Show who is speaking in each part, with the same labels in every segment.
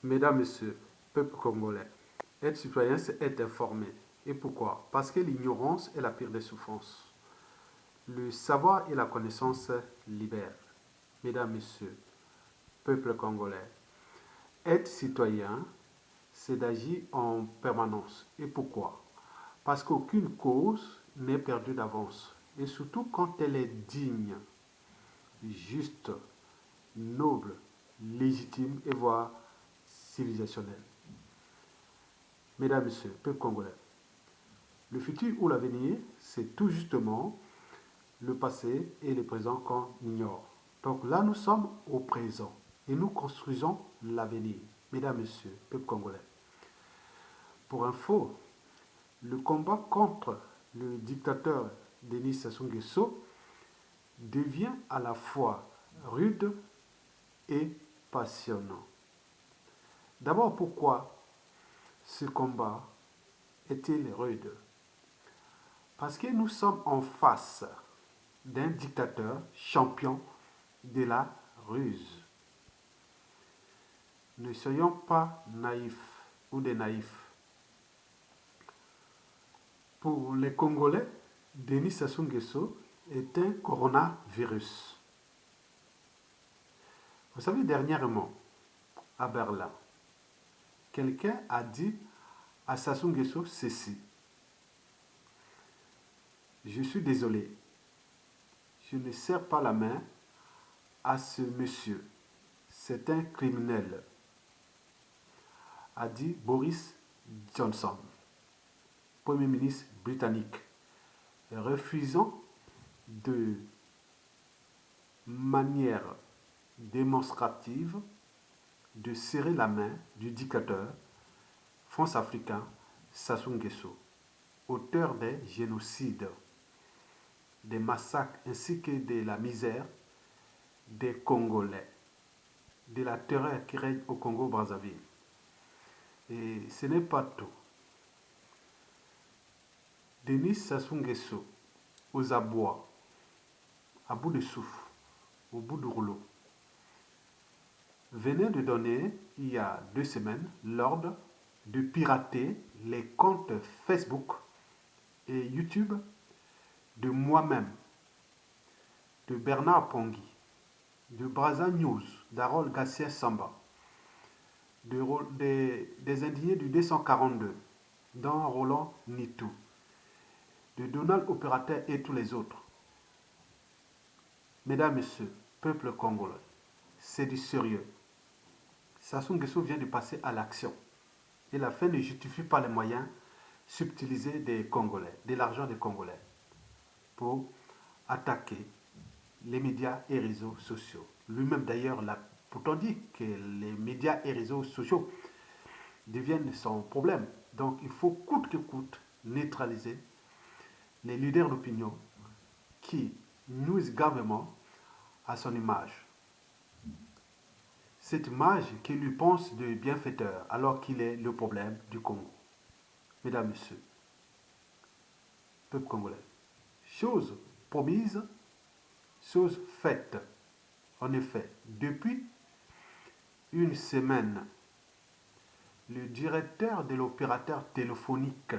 Speaker 1: Mesdames, Messieurs, peuple congolais, être citoyen, c'est être informé. Et pourquoi? Parce que l'ignorance est la pire des souffrances. Le savoir et la connaissance libèrent. Mesdames, Messieurs, peuple congolais, être citoyen, c'est d'agir en permanence. Et pourquoi? Parce qu'aucune cause n'est perdue d'avance. Et surtout quand elle est digne, juste, noble, légitime et voire civilisationnelle. Mesdames, Messieurs, peuple congolais, le futur ou l'avenir, c'est tout justement le passé et le présent qu'on ignore. Donc là, nous sommes au présent et nous construisons l'avenir. Mesdames, Messieurs, peuple congolais. Pour info, le combat contre le dictateur Denis Sassou Nguesso devient à la fois rude et passionnant. D'abord, pourquoi ce combat est-il rude? Parce que nous sommes en face d'un dictateur champion de la ruse. Ne soyons pas naïfs ou des naïfs. Pour les Congolais, Denis Sassou Nguesso est un coronavirus. Vous savez, dernièrement, à Berlin, quelqu'un a dit à Sassou Nguesso ceci: je suis désolé, je ne serre pas la main à ce monsieur, c'est un criminel, a dit Boris Johnson, Premier ministre britannique, refusant de manière démonstrative de serrer la main du dictateur france-africain Sassou Nguesso, auteur des génocides, des massacres ainsi que de la misère des Congolais, de la terreur qui règne au Congo-Brazzaville. Et ce n'est pas tout. Denis Sassou Nguesso, aux abois, à bout de souffle, au bout du rouleau, venait de donner, il y a 2 semaines, l'ordre de pirater les comptes Facebook et YouTube de moi-même, de Bernard Pongui, de Brazza News, d'Harold Gatien Samba, des indignés du 242, dont Roland Nitou, de Donald Opérateur et tous les autres. Mesdames, Messieurs, peuple congolais, c'est du sérieux. Sassou Nguesso vient de passer à l'action. Et la fin ne justifie pas les moyens subtilisés des Congolais, de l'argent des Congolais, pour attaquer les médias et réseaux sociaux. Lui-même d'ailleurs l'a pourtant dit que les médias et réseaux sociaux deviennent son problème. Donc il faut coûte que coûte neutraliser les leaders d'opinion qui nuisent gravement à son image. Cette image qui lui pense de bienfaiteur alors qu'il est le problème du Congo. Mesdames, Messieurs, peuple congolais, chose promise, chose faite. En effet, depuis une semaine, le directeur de l'opérateur téléphonique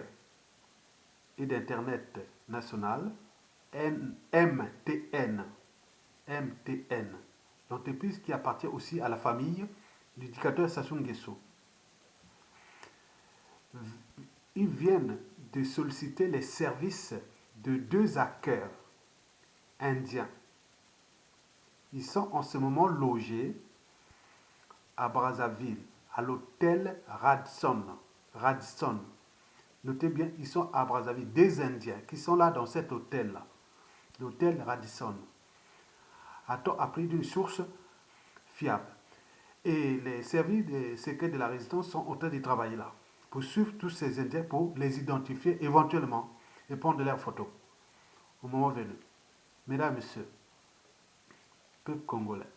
Speaker 1: et d'Internet national, MTN, l'entreprise qui appartient aussi à la famille du dictateur Sassou Nguesso, ils viennent de solliciter les services de 2 hackers indiens. Ils sont en ce moment logés à Brazzaville, à l'hôtel Radisson. Radisson. Notez bien, ils sont à Brazzaville, des Indiens qui sont là dans cet hôtel-là, l'hôtel Radisson. A-t-on appris d'une source fiable? Et les services de secrets de la résistance sont en train de travailler là, pour suivre tous ces Indiens, pour les identifier éventuellement et prendre leurs photos au moment venu. Mesdames, Messieurs, peuple congolais,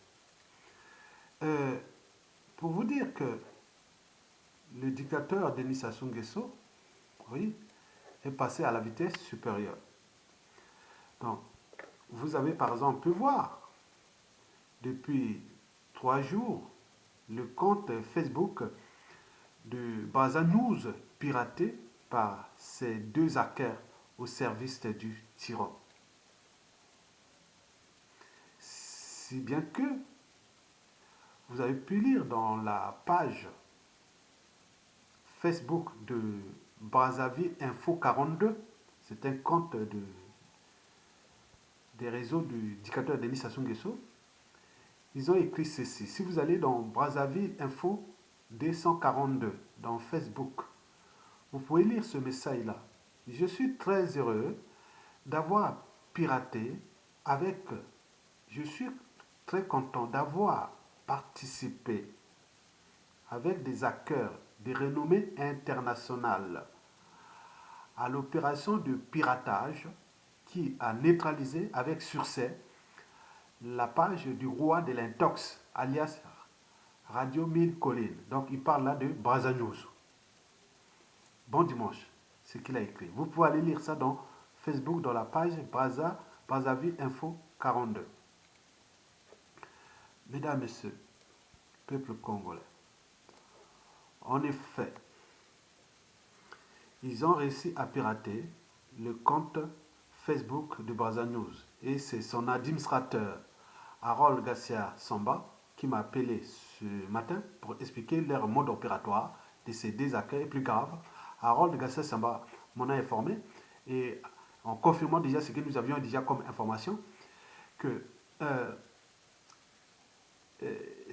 Speaker 1: pour vous dire que le dictateur Denis Sassou Nguesso, oui, est passé à la vitesse supérieure. Donc, vous avez par exemple pu voir depuis 3 jours le compte Facebook de Brazza News piraté par ces deux hackers au service du tyran. Si bien que vous avez pu lire dans la page Facebook de Brazzaville Info 42, c'est un compte des réseaux du dictateur Denis Sassou Nguesso, ils ont écrit ceci. Si vous allez dans Brazzaville Info 242 dans Facebook, vous pouvez lire ce message-là. Je suis très heureux d'avoir piraté avec... Je suis très content d'avoir participé avec des hackers de renommée internationale à l'opération de piratage qui a neutralisé avec succès la page du roi de l'intox, alias Radio 1000 Collines. Donc il parle là de Brazza News. Bon dimanche, c'est ce qu'il a écrit. Vous pouvez aller lire ça dans Facebook, dans la page Brazzaville Info 42. Mesdames, Messieurs, peuple congolais, en effet, ils ont réussi à pirater le compte Facebook de Brazza News. Et c'est son administrateur, Harold Garcia Samba, qui m'a appelé ce matin pour expliquer leur mode opératoire de ces désaccords. Et plus grave, Harold Garcia Samba m'en a informé, et en confirmant déjà ce que nous avions déjà comme information, que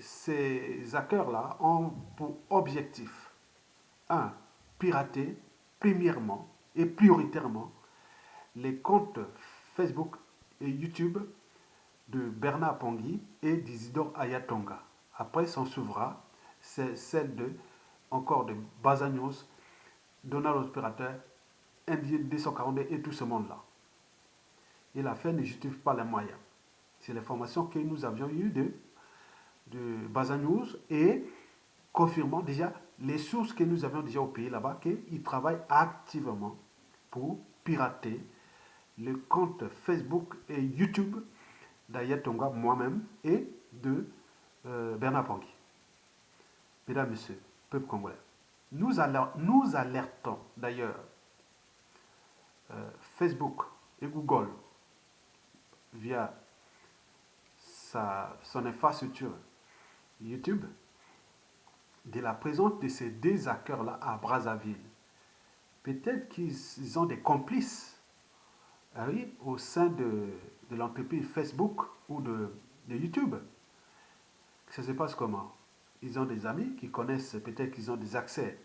Speaker 1: ces hackers-là ont pour objectif, un, pirater premièrement et prioritairement les comptes Facebook et YouTube de Bernard Pongui et d'Isidore Ayatonga. Après, s'en s'ouvrira celle encore de Brazza News, Donald Opérateur, Indien 242 et tout ce monde-là. Et la fin ne justifie pas les moyens. C'est l'information que nous avions eue de Brazza News et confirmant déjà les sources que nous avions déjà au pays là-bas, qu'ils travaillent activement pour pirater le compte Facebook et YouTube d'Ayatonga, moi-même, et de Bernard Pongui. Mesdames, Messieurs, peuple congolais, nous alertons d'ailleurs Facebook et Google via son infrastructure YouTube de la présence de ces deux hackers-là à Brazzaville. Peut-être qu'ils ont des complices, oui, au sein de l'entreprise Facebook ou de YouTube. Ça se passe comment? Ils ont des amis qui connaissent, peut-être qu'ils ont des accès,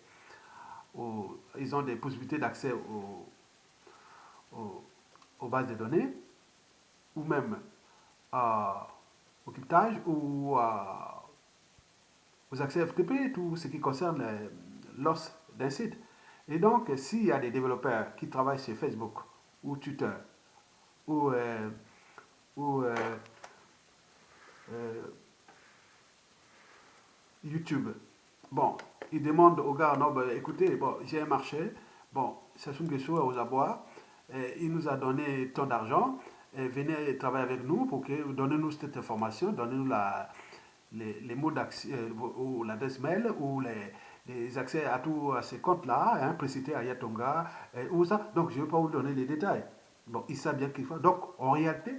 Speaker 1: ils ont des possibilités d'accès aux bases de données, ou même au cryptage, ou aux accès FTP, tout ce qui concerne l'os d'un site. Et donc, s'il y a des développeurs qui travaillent sur Facebook, ou Twitter, ou YouTube, bon, ils demandent aux gars, non, ben, écoutez, bon, j'ai un marché, bon, Sassou Nguesso est aux abois, il nous a donné tant d'argent, venez travailler avec nous pour que donnez-nous cette information, donnez-nous les mots d'accès, ou l'adresse mail, ou les accès à tous ces comptes-là, hein, précité à Yatonga, ou ça. Donc, je ne vais pas vous donner les détails. Bon, ils savent bien qu'il faut. Donc, en réalité,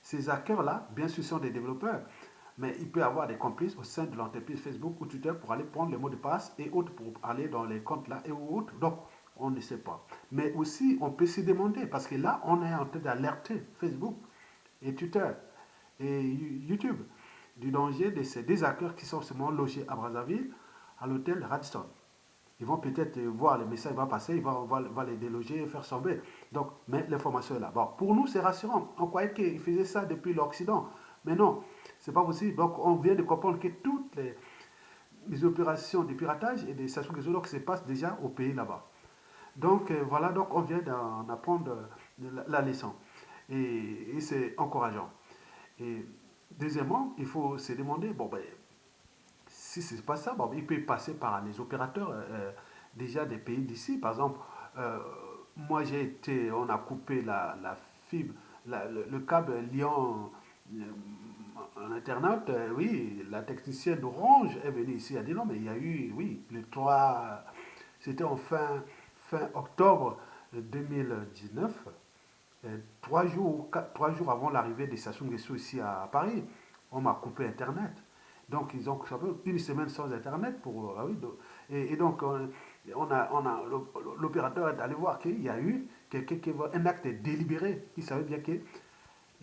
Speaker 1: ces hackers-là, bien sûr, sont des développeurs, mais il peut y avoir des complices au sein de l'entreprise Facebook ou Twitter pour aller prendre les mots de passe et autres pour aller dans les comptes-là et autres. Donc, on ne sait pas. Mais aussi, on peut se demander, parce que là, on est en train d'alerter Facebook et Twitter et YouTube du danger de ces deux hackers qui sont seulement logés à Brazzaville, à l'hôtel Radisson. Ils vont peut-être voir le message va passer, ils vont les déloger et faire tomber. Donc, mais l'information est là. Bon, pour nous, c'est rassurant. On croyait qu'ils faisaient ça depuis l'Occident. Mais non, c'est pas possible. Donc, on vient de comprendre que toutes les opérations de piratage et de Sassou Nguesso se passent déjà au pays là-bas. Donc, voilà, donc on vient d'en apprendre la leçon. Et c'est encourageant. Et deuxièmement, il faut se demander, bon, ben, si ce n'est pas ça, bon, il peut passer par les opérateurs déjà des pays d'ici. Par exemple, moi on a coupé la fibre, le câble Lyon, en internaute, oui, la technicienne d'Orange est venue ici, elle a dit non, mais il y a eu, oui, le 3, c'était en fin octobre 2019, 3 jours, 3 jours avant l'arrivée des stations Guesso ici à Paris, on m'a coupé Internet. Donc, ils ont ça fait une semaine sans Internet pour. Ah oui, et donc, l'opérateur est allé voir qu'il y a eu quelqu'un qui a un acte délibéré. Il savait bien que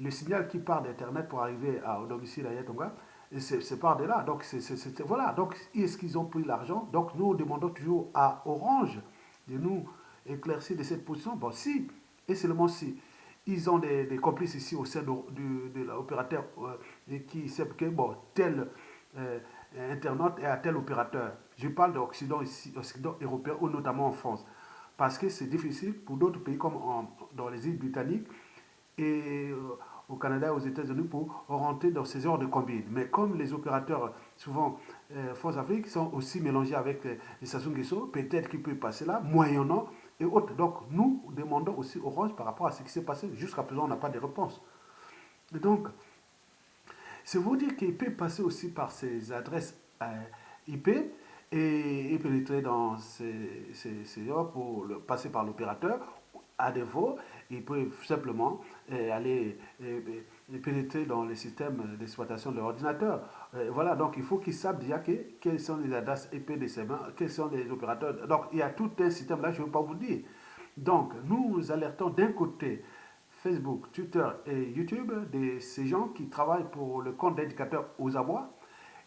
Speaker 1: le signal qui part d'Internet pour arriver au domicile à Yatonga, c'est par de là. Donc, voilà. Donc, est-ce qu'ils ont pris l'argent? Donc, nous demandons toujours à Orange de nous éclaircir de cette position. Bon, si, et seulement si, ils ont des complices ici au sein de l'opérateur qui sait que, bon, tel euh, internaute est à tel opérateur. Je parle d'Occident ici, Occident européen ou notamment en France. Parce que c'est difficile pour d'autres pays comme dans les îles britanniques et au Canada et aux États-Unis pour rentrer dans ces heures de combine. Mais comme les opérateurs, souvent Force Afrique, sont aussi mélangés avec les stations Guesso, peut-être qu'ils peuvent passer là, moyennant et autres. Donc nous demandons aussi Orange par rapport à ce qui s'est passé. Jusqu'à présent, on n'a pas de réponse. Et donc, c'est vous dire qu'il peut passer aussi par ces adresses IP et pénétrer dans ces heures pour passer par l'opérateur. À défaut, ils peuvent simplement aller pénétrer dans les systèmes d'exploitation de l'ordinateur. Voilà, donc il faut qu'ils savent déjà quelles sont les adresses IP de ces mains, quels sont les opérateurs. Donc il y a tout un système là, je ne veux pas vous dire. Donc nous alertons d'un côté Facebook, Twitter et YouTube de ces gens qui travaillent pour le compte d'éducateurs aux abois.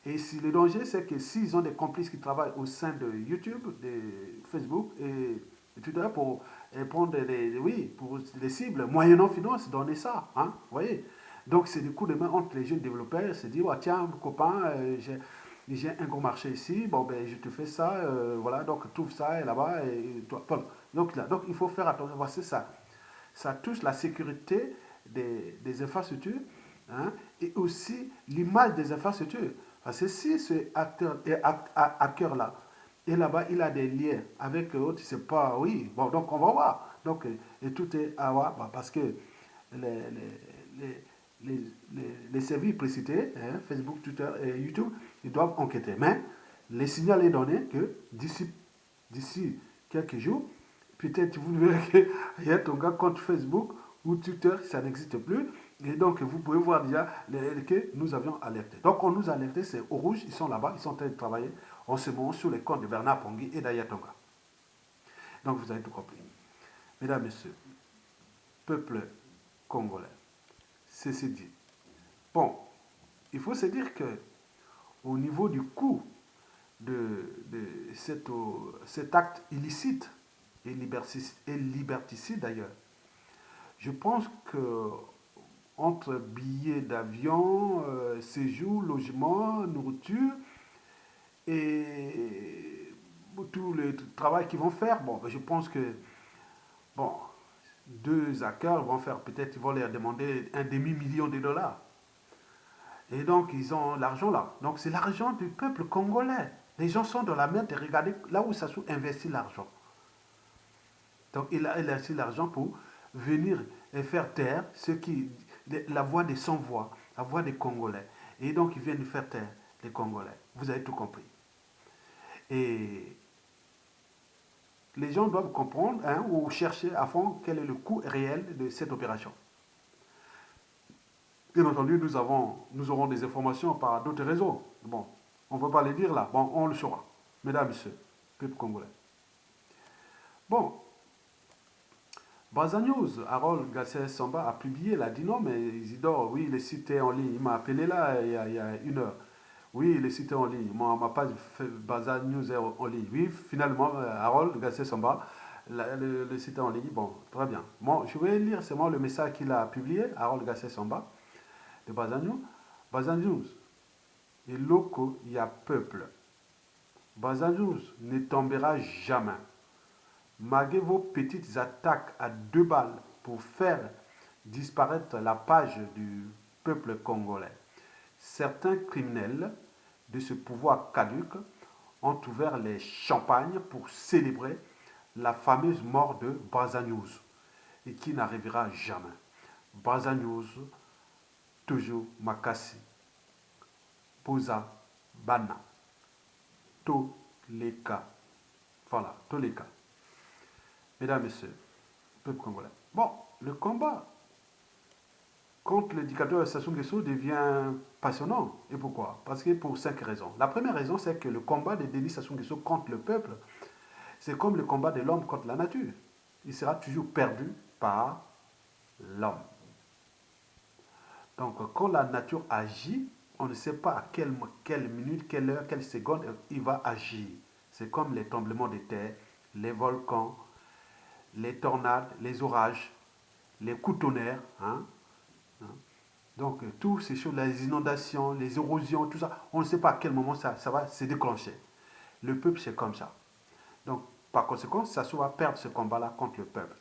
Speaker 1: Et si le danger, c'est que s'ils ont des complices qui travaillent au sein de YouTube, de Facebook et Twitter pour prendre oui, pour les cibles, moyennant finance, donner ça. Hein, vous voyez. Donc c'est du coup de main entre les jeunes développeurs, se dire, oh, tiens, copain, j'ai un gros marché ici, bon ben je te fais ça, voilà, donc trouve ça et là-bas, et toi, bon. Donc il faut faire attention, voilà, c'est ça. Ça touche la sécurité des infrastructures, hein, et aussi l'image des infrastructures. Parce que si ce hacker-là est là-bas, il a des liens avec autres, c'est pas, oui, bon, donc on va voir. Donc, et tout est à voir, bah, parce que les, les, les services précités, hein, Facebook, Twitter et YouTube, ils doivent enquêter. Mais les signaux est donné que d'ici quelques jours, peut-être vous verrez qu'il y a ton gars contre Facebook ou Twitter, ça n'existe plus. Et donc, vous pouvez voir déjà que nous avions alerté. Donc, on nous a alerté, c'est au rouge, ils sont là-bas, ils sont en train de travailler en ce moment sur les comptes de Bernard Pongui et d'Ayatonga. Donc, vous avez tout compris. Mesdames, Messieurs, peuple congolais, ceci dit. Bon, il faut se dire que au niveau du coût de cet acte illicite et liberticide d'ailleurs, je pense que entre billets d'avion, séjour, logement, nourriture et tout le travail qu'ils vont faire, bon, je pense que bon, deux hackers vont faire peut-être, ils vont leur demander un demi-million de dollars. Et donc, ils ont l'argent là. Donc, c'est l'argent du peuple congolais. Les gens sont dans la merde et regardez là où Sassou investit l'argent. Donc, il a investi l'argent pour venir et faire taire la voix des sans-voix, la voix des Congolais. Et donc, ils viennent faire taire les Congolais. Vous avez tout compris. Et les gens doivent comprendre, hein, ou chercher à fond quel est le coût réel de cette opération. Bien entendu, nous aurons des informations par d'autres réseaux. Bon, on ne peut pas les dire là. Bon, on le saura. Mesdames, Messieurs, peuple congolais. Bon, Baza News, Harold Gassé Samba a publié, il a dit non, mais Isidore, oui, le site est en ligne. Il m'a appelé là il y a une heure. Oui, le site est en ligne. Ma page Baza News est en ligne. Oui, finalement, Harold Gassé Samba, le site est en ligne. Bon, très bien. Bon, je vais lire seulement le message qu'il a publié, Harold Gassé Samba, de Baza News. Baza News, et loco, il y a peuple. Baza News ne tombera jamais. Malgré vos petites attaques à 2 balles pour faire disparaître la page du peuple congolais, certains criminels de ce pouvoir caduque ont ouvert les champagnes pour célébrer la fameuse mort de Baza News et qui n'arrivera jamais. Baza News, toujours Makassi. Posa, Bana, Toleka. Voilà, Toleka. Mesdames, Messieurs, peuple congolais. Bon, le combat contre le dictateur Sassou Nguesso devient passionnant. Et pourquoi? Parce que pour 5 raisons. La première raison, c'est que le combat de Denis Sassou Nguesso contre le peuple, c'est comme le combat de l'homme contre la nature. Il sera toujours perdu par l'homme. Donc, quand la nature agit, on ne sait pas à quelle minute, quelle heure, quelle seconde il va agir. C'est comme les tremblements de terre, les volcans, les tornades, les orages, les coups de tonnerre. Donc, tout ces choses, les inondations, les érosions, tout ça, on ne sait pas à quel moment ça va se déclencher. Le peuple, c'est comme ça. Donc, par conséquent, ça va perdre ce combat-là contre le peuple.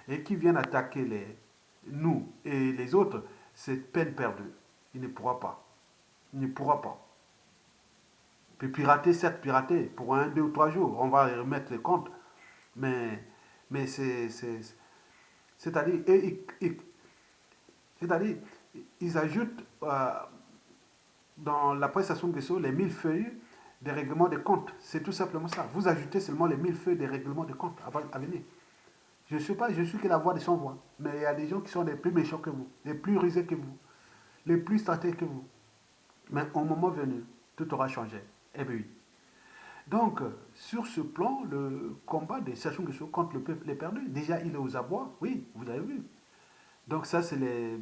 Speaker 1: Et qui viennent attaquer nous et les autres, c'est peine perdue. Il ne pourra pas. Il ne pourra pas. Il peut pirater, certes pirater, pour 1, 2 ou 3 jours. On va remettre les comptes. Mais c'est-à-dire, c'est-à-dire, ils ajoutent dans la prestation de Guesso les 1000 feuilles des règlements de comptes. C'est tout simplement ça. Vous ajoutez seulement les 1000 feuilles des règlements de comptes à venir. Je ne suis pas, je suis que la voix de son voix. Mais il y a des gens qui sont les plus méchants que vous, les plus rusés que vous, les plus stratégiques que vous. Mais au moment venu, tout aura changé. Eh bien oui. Donc, sur ce plan, le combat de Sassou Nguesso contre le peuple est perdu. Déjà, il est aux abois. Oui, vous avez vu. Donc ça, c'est les...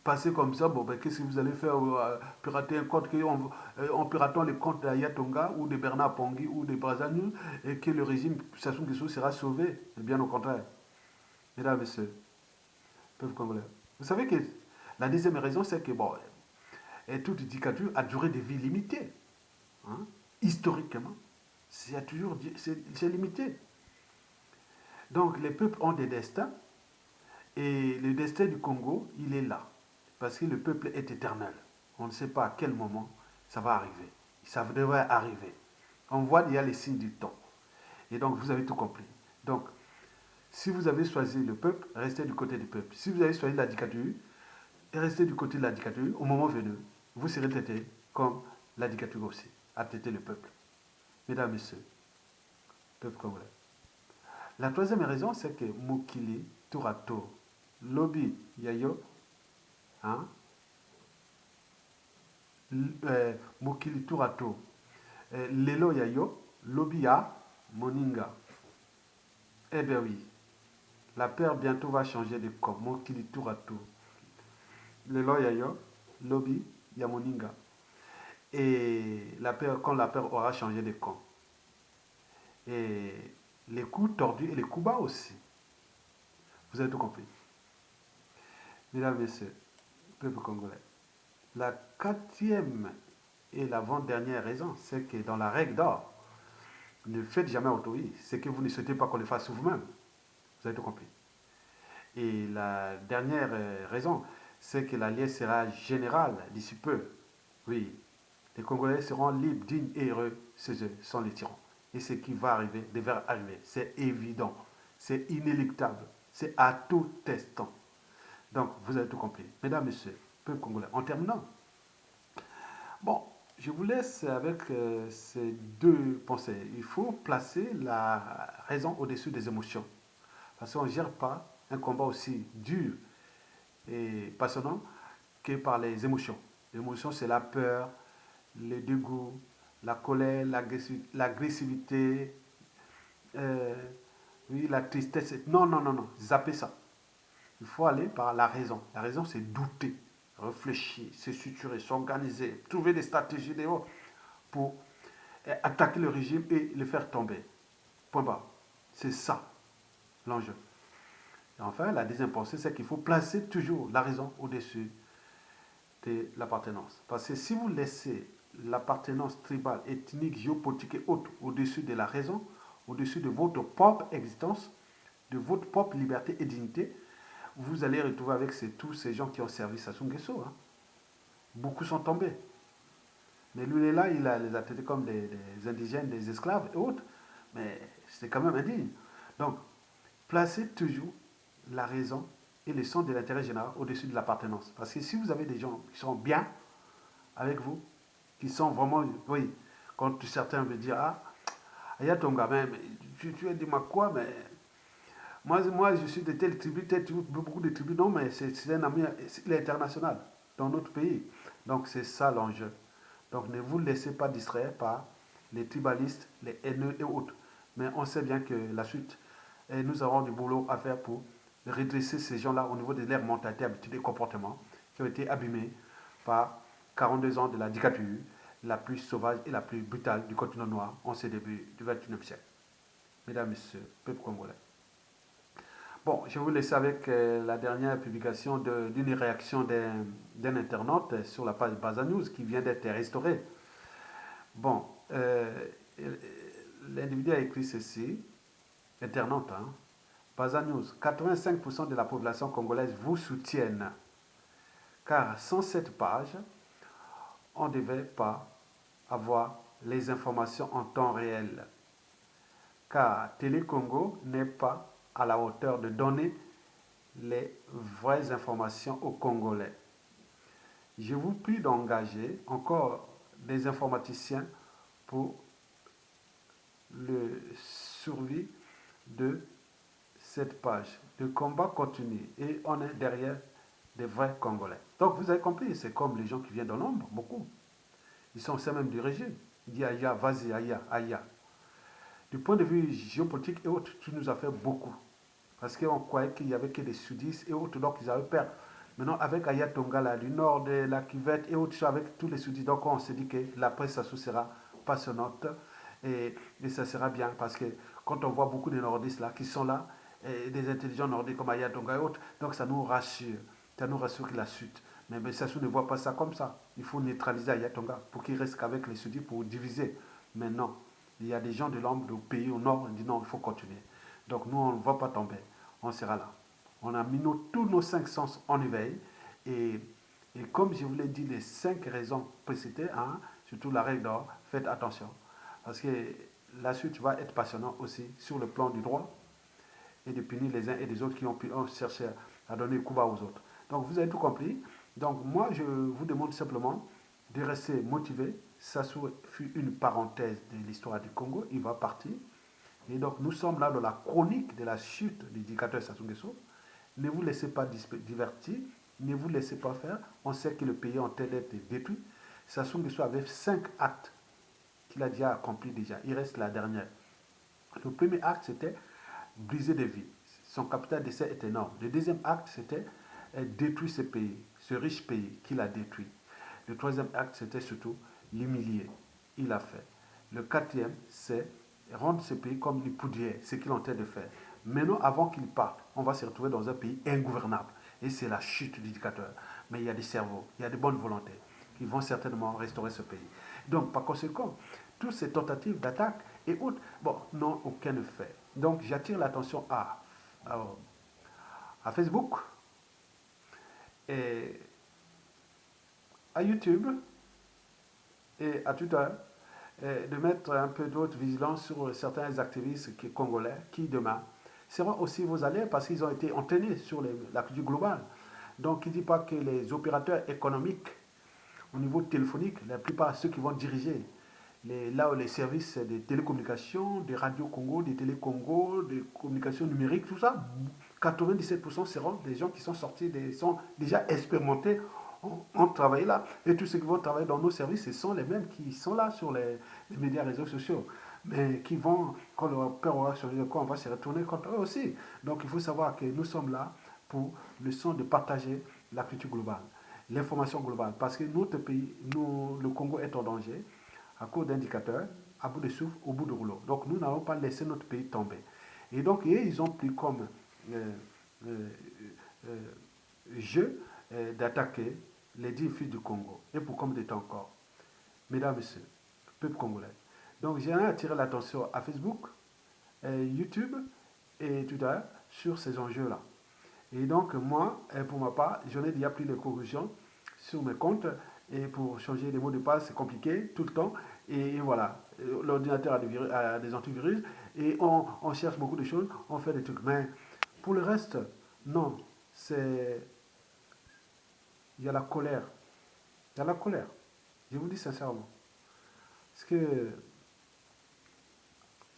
Speaker 1: Passer comme ça, bon, ben, qu'est-ce que vous allez faire? Pirater un compte, en piratant les comptes d'Ayatonga ou de Bernard Pongui ou de Brazzaville et que le régime Sassou Nguesso sera sauvé? Et bien au contraire. Mesdames et messieurs, peuple congolais. Vous savez que la deuxième raison, c'est que bon, toute dictature a duré de vie limitée. Hein. Historiquement, c'est limité. Donc les peuples ont des destins et le destin du Congo, il est là. Parce que le peuple est éternel. On ne sait pas à quel moment ça va arriver. Ça devrait arriver. On voit qu'il y a les signes du temps. Et donc vous avez tout compris. Donc, si vous avez choisi le peuple, restez du côté du peuple. Si vous avez choisi la dictature, restez du côté de la dictature. Au moment venu, vous serez traité comme la dictature aussi, à traiter le peuple. Mesdames, Messieurs, peuple congolais. La troisième raison, c'est que Mokili, tour à tour, lobby, yayo, hein, Mokili tour à tour, lelo yayo, lobby ya, moninga. Eh bien oui, la paire bientôt va changer de corps, Mokili tour à tour. Lelo yayo, lobby ya moninga. Et quand la paire aura changé de camp. Et les coups tordus et les coups bas aussi. Vous avez tout compris. Mesdames et messieurs, peuple congolais. La quatrième et l'avant-dernière raison, c'est que dans la règle d'or, ne faites jamais autrui. C'est que vous ne souhaitez pas qu'on le fasse vous-même. Vous avez tout compris. Et la dernière raison, c'est que l'alliance sera générale d'ici peu. Oui, les Congolais seront libres, dignes et heureux sans les tyrans. Et ce qui va arriver devrait arriver. C'est évident. C'est inéluctable. C'est à tout instant. Donc, vous avez tout compris. Mesdames, Messieurs, peuple congolais, en terminant, bon, je vous laisse avec ces deux pensées. Il faut placer la raison au-dessus des émotions. Parce qu'on ne gère pas un combat aussi dur et passionnant que par les émotions. L'émotion, c'est la peur, le dégoût, la colère, l'agressivité, euh, oui, la tristesse. Non, non, non, non, zappez ça. Il faut aller par la raison. La raison, c'est douter, réfléchir, se suturer, s'organiser, trouver des stratégies pour attaquer le régime et le faire tomber. Point barre. C'est ça l'enjeu. Et enfin, la deuxième pensée, c'est qu'il faut placer toujours la raison au-dessus de l'appartenance. Parce que si vous laissez l'appartenance tribale, ethnique, géopolitique et autres au-dessus de la raison, au-dessus de votre propre existence, de votre propre liberté et dignité, vous allez retrouver avec tous ces gens qui ont servi Sassou Nguesso. Hein. Beaucoup sont tombés. Mais lui, il est là, il les a traités comme des indigènes, des esclaves et autres. Mais c'est quand même indigne. Donc, placez toujours la raison et le sens de l'intérêt général au-dessus de l'appartenance. Parce que si vous avez des gens qui sont bien, avec vous, qui sont vraiment, oui, quand certains veulent dire, ah, il y a ton gamin, mais tu as dit moi quoi, mais moi je suis de telle tribu, telle tribu, beaucoup de tribus, non, mais c'est un ami, il est international dans notre pays. Donc c'est ça l'enjeu. Donc ne vous laissez pas distraire par les tribalistes, les haineux et autres. Mais on sait bien que la suite, et nous aurons du boulot à faire pour redresser ces gens-là au niveau de leur mentalité, habitudes et comportements qui ont été abîmés par 42 ans de la dictature, la plus sauvage et la plus brutale du continent noir en ces débuts du XXIe siècle. Mesdames, Messieurs, peuple congolais. Bon, je vais vous laisser avec la dernière publication d'une réaction d'un internaute sur la page Baza News qui vient d'être restaurée. Bon, l'individu a écrit ceci, internaute, hein. Baza News, 85% de la population congolaise vous soutiennent, car sans cette page, on ne devait pas avoir les informations en temps réel, car Télé Congo n'est pas à la hauteur de donner les vraies informations aux Congolais. Je vous prie d'engager encore des informaticiens pour le survie de cette page. Le combat continue et on est derrière des vrais Congolais. Donc vous avez compris, c'est comme les gens qui viennent de l'ombre, beaucoup. Ils sont aussi même du régime. Il dit Aya, vas-y, Aya, Aya. Du point de vue géopolitique et autres, tu nous as fait beaucoup. Parce qu'on croyait qu'il n'y avait que des sudistes et autres, donc ils avaient peur. Maintenant, avec Aya Tongala, du nord de la cuvette et autres, avec tous les sudistes, donc on s'est dit que la presse sera passionnante et ça sera bien. Parce que quand on voit beaucoup de nordistes là, qui sont là, et des intelligents nordiques comme Aya Tonga et autres, donc ça nous rassure. Ça nous rassure qu'il a suite. Mais Sassou ne voit pas ça comme ça. Il faut neutraliser Aya Tonga pour qu'il reste qu'avec les sudistes pour diviser. Mais non, il y a des gens de l'ombre du pays au nord, on dit non, il faut continuer. Donc nous, on ne va pas tomber. On sera là. On a mis tous nos 5 sens en éveil. Et, et comme je vous l'ai dit, les 5 raisons précitées, hein, surtout la règle d'or, faites attention. Parce que la suite va être passionnante aussi sur le plan du droit et de punir les uns et les autres qui ont cherché à donner le coup bas aux autres. Donc vous avez tout compris. Donc moi, je vous demande simplement de rester motivé. Ça fut une parenthèse de l'histoire du Congo. Il va partir. Et donc, nous sommes là dans la chronique de la chute du dictateur Sassou Nguesso. Ne vous laissez pas divertir, ne vous laissez pas faire. On sait que le pays est en train d'être détruit. Sassou Nguesso avait 5 actes qu'il a déjà accomplis déjà. Il reste la dernière. Le premier acte, c'était briser des vies. Son capital d'essai est énorme. Le deuxième acte, c'était détruire ce pays, ce riche pays qu'il a détruit. Le troisième acte, c'était surtout l'humilier. Il a fait. Le quatrième, c'est rendre ce pays comme il poudrier, ce qu'il est en train de faire. Maintenant, avant qu'il parte, on va se retrouver dans un pays ingouvernable. Et c'est la chute du dictateur. Mais il y a des cerveaux, il y a des bonnes volontés qui vont certainement restaurer ce pays. Donc, par conséquent, toutes ces tentatives d'attaque et autres, bon, n'ont aucun effet. Donc, j'attire l'attention à Facebook et à YouTube et à Twitter de mettre un peu d'autre vigilance sur certains activistes congolais qui, demain, seront aussi vos alliés parce qu'ils ont été entraînés sur la culture globale. Donc, il ne dit pas que les opérateurs économiques au niveau téléphonique, la plupart de ceux qui vont diriger là où les services des télécommunications, des radios Congo, des télé Congo, des communications numériques, tout ça, 97% seront des gens qui sont sortis, sont déjà expérimentés, ont travaillé là. Et tous ceux qui vont travailler dans nos services, ce sont les mêmes qui sont là sur les médias réseaux sociaux. Mais qui vont, quand leur peur aura changé de quoi, on va se retourner contre eux aussi. Donc il faut savoir que nous sommes là pour le son de partager la culture globale, l'information globale. Parce que notre pays, le Congo est en danger à cause d'indicateurs, à bout de souffle, au bout de rouleau. Donc nous n'allons pas laisser notre pays tomber. Et donc ils ont pris comme euh, euh, jeu d'attaquer les 10 fils du Congo. Et pour combien de temps encore? Mesdames, Messieurs, peuple congolais. Donc j'ai attiré l'attention à Facebook, YouTube et Twitter sur ces enjeux-là. Et donc moi, pour ma part, j'en ai déjà pris les corrections sur mes comptes. Et pour changer les mots de passe, c'est compliqué tout le temps. Et voilà, l'ordinateur a des antivirus. Et on cherche beaucoup de choses, on fait des trucs. Mais pour le reste, non. Il y a la colère. Il y a la colère. Je vous dis sincèrement. Parce que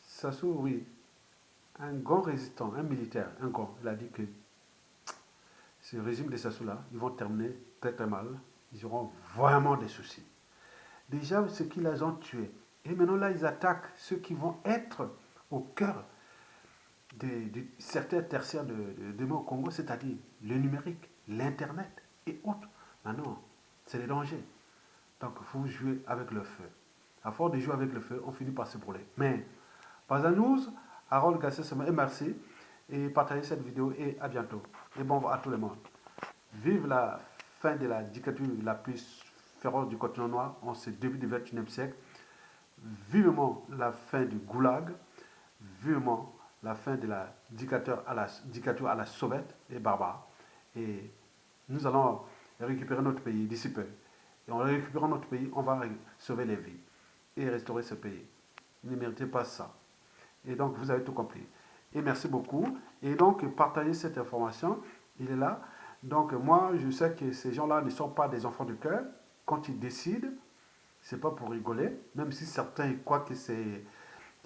Speaker 1: Sassou, oui, un grand résistant, un militaire, un grand, il a dit que ce régime de Sassou là, ils vont terminer très très mal. Ils auront vraiment des soucis. Déjà, ceux qui les ont tués. Et maintenant là, ils attaquent ceux qui vont être au cœur de certains tertiaires de au Congo, c'est-à-dire le numérique, l'Internet et autres. Maintenant, c'est les dangers. Donc, il faut jouer avec le feu. À force de jouer avec le feu, on finit par se brûler. Mais, pas à nous, Harold Gasset, et merci. Et partagez cette vidéo et à bientôt. Et bon à tout le monde. Vive la fin de la dictature la plus féroce du continent noir en ce début du XXIe siècle. Vivement la fin du goulag. Vivement la fin de la dictature à la soviète et barbare. Et nous allons récupérer notre pays d'ici peu. Et en récupérant notre pays, on va sauver les vies et restaurer ce pays. Vous ne méritez pas ça. Et donc, vous avez tout compris. Et merci beaucoup. Et donc, partagez cette information. Il est là. Donc, moi, je sais que ces gens-là ne sont pas des enfants du cœur. Quand ils décident, c'est pas pour rigoler. Même si certains croient que c'est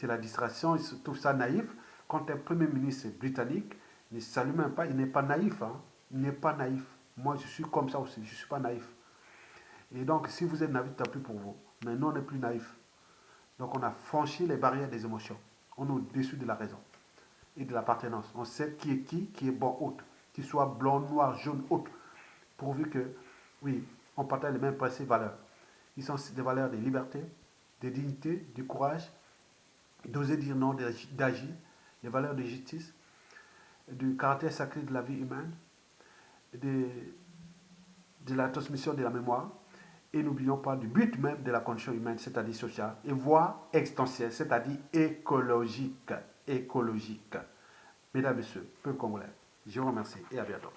Speaker 1: la distraction, ils trouvent ça naïf. Quand un premier ministre britannique ne salue même pas, il n'est pas naïf. Hein. Il n'est pas naïf. Moi, je suis comme ça aussi. Je ne suis pas naïf. Et donc, si vous êtes naïf, tant pis pour vous. Mais nous, on n'est plus naïf. Donc, on a franchi les barrières des émotions. On est au-dessus de la raison et de l'appartenance. On sait qui est bon, autre. Qu'il soit blanc, noir, jaune, autre. Pourvu que, oui, on partage les mêmes principes, valeurs. Ils sont des valeurs de liberté, de dignité, de courage, d'oser dire non, d'agir, les valeurs de justice, du caractère sacré de la vie humaine, de, de la transmission de la mémoire. Et n'oublions pas du but même de la condition humaine, c'est-à-dire sociale, et voire extensielle, c'est-à-dire écologique. Écologique. Mesdames et messieurs, peuple congolais, je vous remercie et à bientôt.